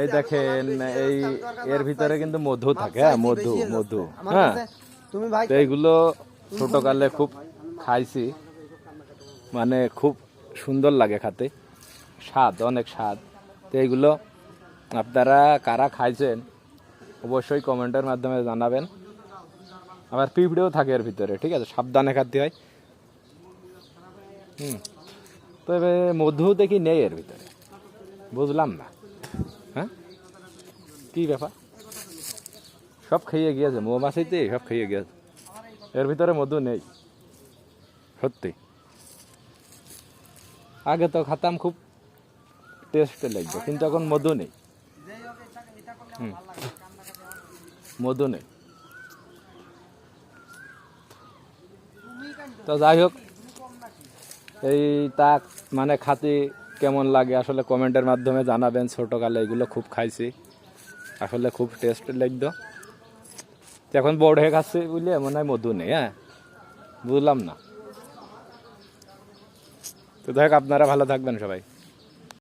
এই দেখেন এই এর ভিতরে কিন্তু মধু থাকে, হ্যাঁ মধু মধু, হ্যাঁ তো এইগুলো ছোটকালে খুব খাইছি, মানে খুব সুন্দর লাগে খেতে, স্বাদ অনেক স্বাদ। তো এইগুলো আপনারা কারা খাইছেন অবশ্যই কমেন্টের মাধ্যমে জানাবেন। আবার পিঁপড়েও থাকে এর ভিতরে, ঠিক আছে, সাবধানে খাতে হয়। তবে মধু দেখি নেই এর ভিতরে, বুঝলাম না, হ্যাঁ কি ব্যাপার, সব খেয়ে গিয়েছে, মৌমাছিতে সব খেয়ে গিয়েছে, এর ভিতরে মধু নেই সত্যি। আগে তো খাতাম, খুব টেস্ট লাগবে, কিন্তু এখন মধু নেই, মধু নেই। তো যাই হোক, এই তা মানে খাতে কেমন লাগে আসলে কমেন্টের মাধ্যমে জানাবেন। ছোটোকালে এগুলো খুব খাইছি, আসলে খুব টেস্ট লাগতো। এখন বড় হয়ে খাচ্ছে বুঝলে মনে হয় মধু নেই, হ্যাঁ বুঝলাম না। তো যাই হোক, আপনারা ভালো থাকবেন সবাই।